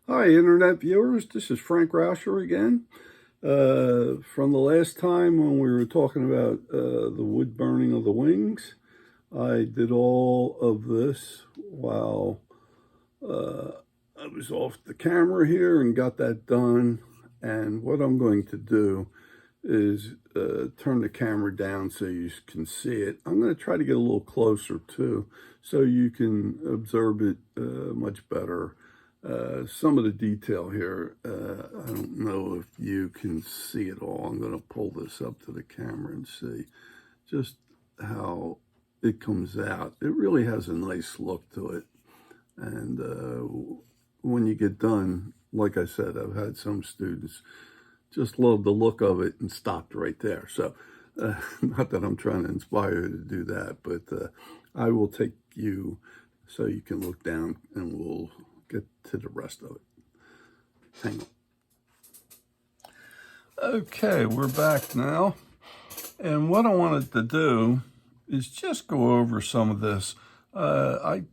Hi, Internet viewers. This is Frank Rauscher again. From the last time when we were talking about the wood burning of the wings, I did all of this while I was off the camera here and got that done. And what I'm going to do is turn the camera down so you can see it. I'm going to try to get a little closer too, so you can observe it much better. Some of the detail here, I don't know if you can see it all. I'm going to pull this up to the camera and see just how it comes out. It really has a nice look to it. And when you get done, like I said, I've had some students just love the look of it and stopped right there. So not that I'm trying to inspire you to do that, but I will take you so you can look down and we'll get to the rest of it. Hang on. Okay, we're back now. And what I wanted to do is just go over some of this. I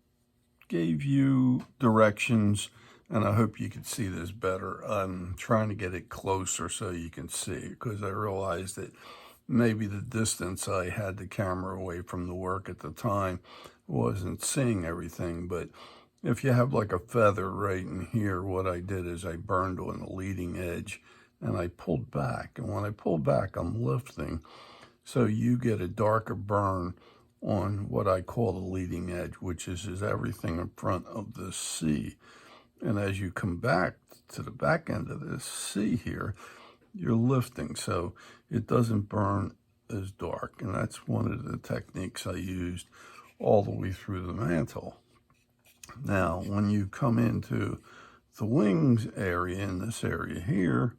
gave you directions, and I hope you can see this better. I'm trying to get it closer so you can see, because I realized that maybe the distance I had the camera away from the work at the time wasn't seeing everything. But if you have like a feather right in here, what I did is I burned on the leading edge and I pulled back. And when I pull back, I'm lifting. So you get a darker burn on what I call the leading edge, which is everything in front of the C. And as you come back to the back end of this C here, you're lifting. So it doesn't burn as dark. And that's one of the techniques I used all the way through the mantle. Now, when you come into the wings area, in this area here,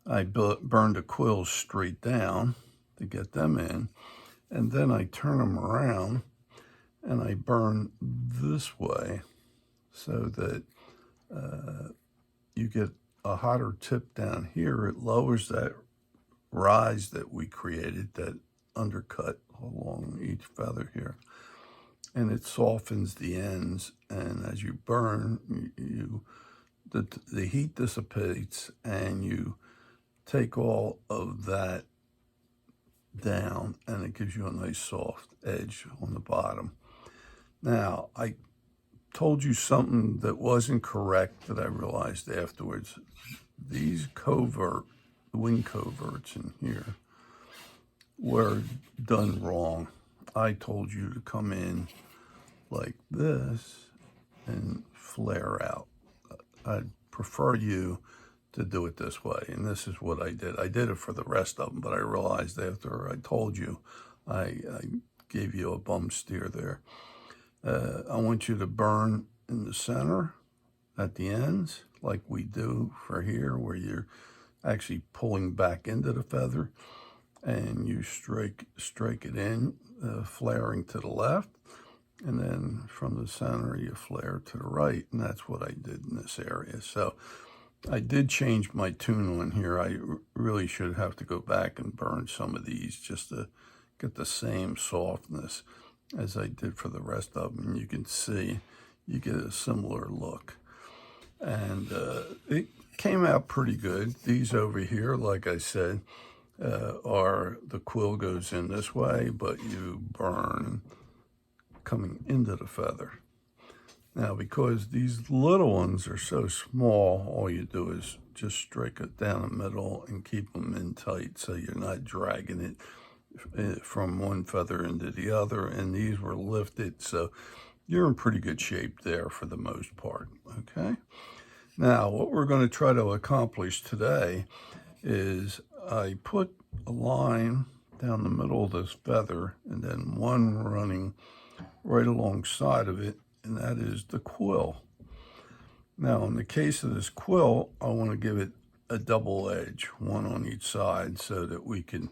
I burned the quills straight down to get them in, and then I turn them around and I burn this way so that you get a hotter tip down here. It lowers that rise that we created, that undercut along each feather here. And it softens the ends, and as you burn, the heat dissipates, and you take all of that down, and it gives you a nice soft edge on the bottom. Now, I told you something that wasn't correct that I realized afterwards. These wing coverts in here were done wrong. I told you to come in like this and flare out. I'd prefer you to do it this way, and this is what I did. I did it for the rest of them, but I realized after I told you, I gave you a bum steer there. I want you to burn in the center at the ends, like we do for here, where you're actually pulling back into the feather, and you strike it in, flaring to the left, and then from the center you flare to the right, and that's what I did in this area. So I did change my tune on here. I really should have to go back and burn some of these just to get the same softness as I did for the rest of them. You can see you get a similar look, and it came out pretty good. These over here, like I said, are the quill goes in this way, but you burn coming into the feather. Now, because these little ones are so small, all you do is just strike it down the middle and keep them in tight so you're not dragging it from one feather into the other. And these were lifted, so you're in pretty good shape there for the most part, okay? Now, what we're going to try to accomplish today is I put a line down the middle of this feather and then one running right alongside of it, and that is the quill. Now, in the case of this quill, I want to give it a double edge, one on each side, so that we can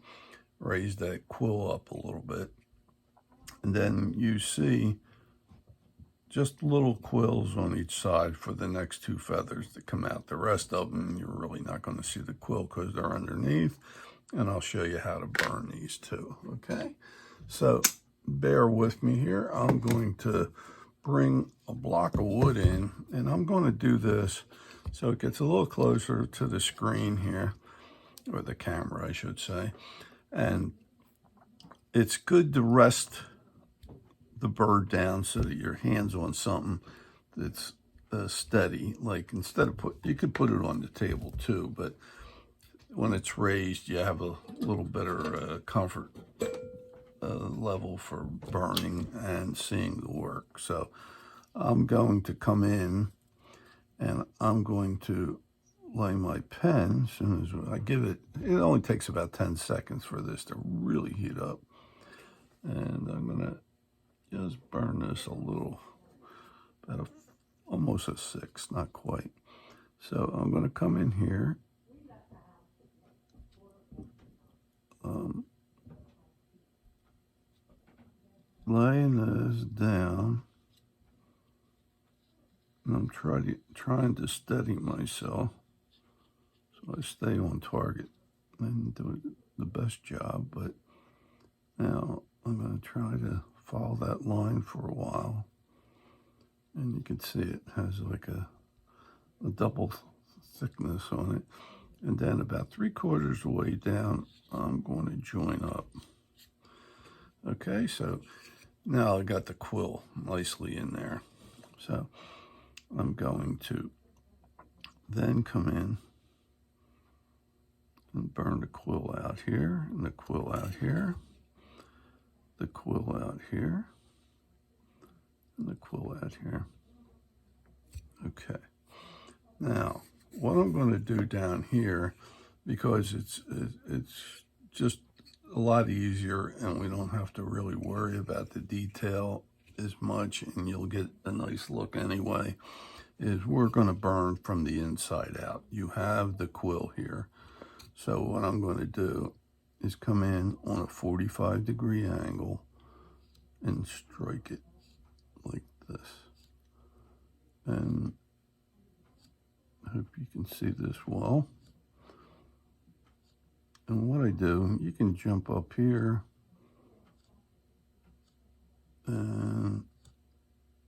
raise that quill up a little bit. And then you see just little quills on each side for the next two feathers that come out. The rest of them, you're really not going to see the quill because they're underneath, and I'll show you how to burn these too, okay? So bear with me here. I'm going to bring a block of wood in, and I'm going to do this So it gets a little closer to the screen here, or the camera, I should say. And it's good to rest the bird down so that your hand's on something that's steady. Like instead of you could put it on the table too, but when it's raised, you have a little better comfort level for burning and seeing the work. So I'm going to come in and I'm going to lay my pen as soon as I give it. It only takes about 10 seconds for this to really heat up. And I'm going to just burn this a little, about almost a 6, not quite. So I'm going to come in here. Laying this down, and I'm trying to steady myself so I stay on target and do the best job. But now I'm going to try to follow that line for a while, and you can see it has like a double thickness on it. And then about 3/4 of the way down, I'm going to join up. Okay, so now I got the quill nicely in there. So I'm going to then come in and burn the quill out here, and the quill out here, the quill out here, and the quill out here. Okay. Now, what I'm going to do down here, because it's just a lot easier and we don't have to really worry about the detail as much, and you'll get a nice look anyway, is we're going to burn from the inside out. You have the quill here. So what I'm going to do is come in on a 45-degree angle and strike it like this. And I hope you can see this well. And what I do, you can jump up here, and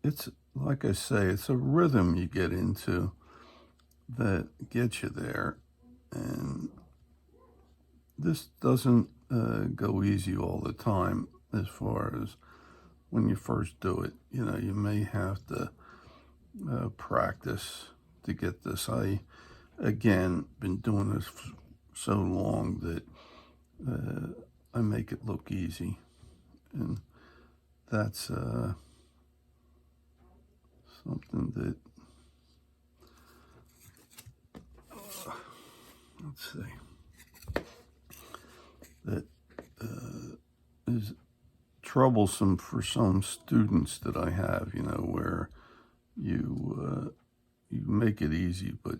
it's, like I say, it's a rhythm you get into that gets you there. And this doesn't go easy all the time as far as when you first do it. You know, you may have to practice to get this. Again, been doing this for so long that I make it look easy, and that's something that let's see, that is troublesome for some students that I have. You know, where you make it easy, but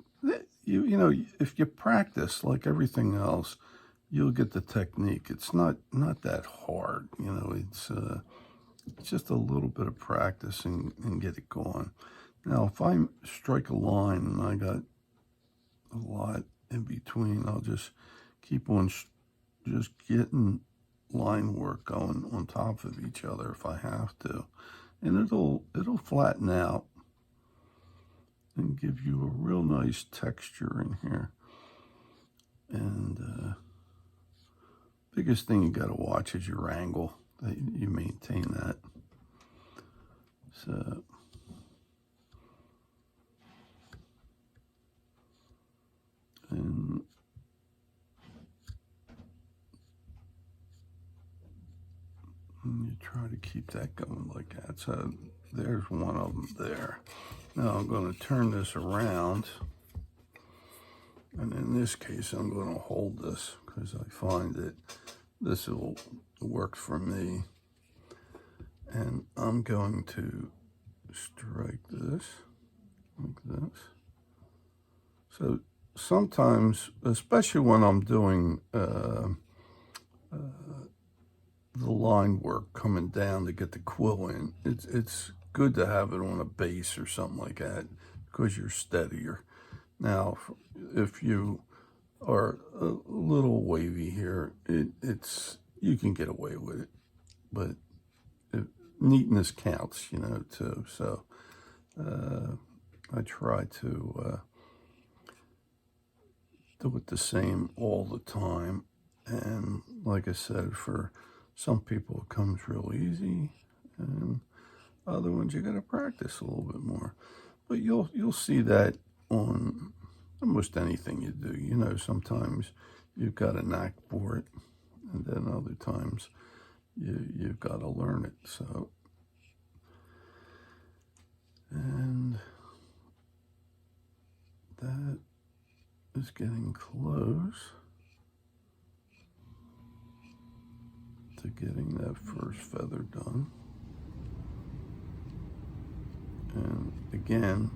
you know, if you practice like everything else, you'll get the technique. It's not that hard. You know, it's just a little bit of practice and get it going. Now, if I strike a line and I got a lot in between, I'll just keep on just getting line work going on top of each other if I have to, and it'll flatten out and give you a real nice texture in here. And biggest thing you got to watch is your angle, that you maintain that. So and you try to keep that going like that. So there's one of them there. Now I'm going to turn this around, and in this case I'm going to hold this because I find that this will work for me. And I'm going to strike this like this. So sometimes, especially when I'm doing the line work coming down to get the quill in, it's good to have it on a base or something like that because you're steadier. Now, if you are a little wavy here, it's you can get away with it, but neatness counts, you know, too. So I try to do it the same all the time. And like I said, for some people it comes real easy, and other ones you got to practice a little bit more. But you'll see that on almost anything you do. You know, sometimes you've got a knack for it, and then other times you've got to learn it. So, and that is getting close to getting that first feather done. And again,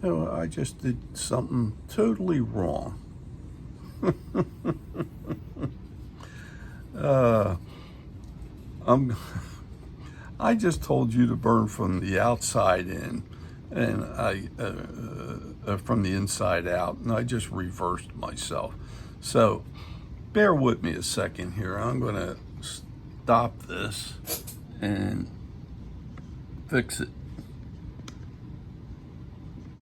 you know, I just did something totally wrong. I just told you to burn from the outside in, and from the inside out, and I just reversed myself. So bear with me a second here. I'm going to stop this and fix it.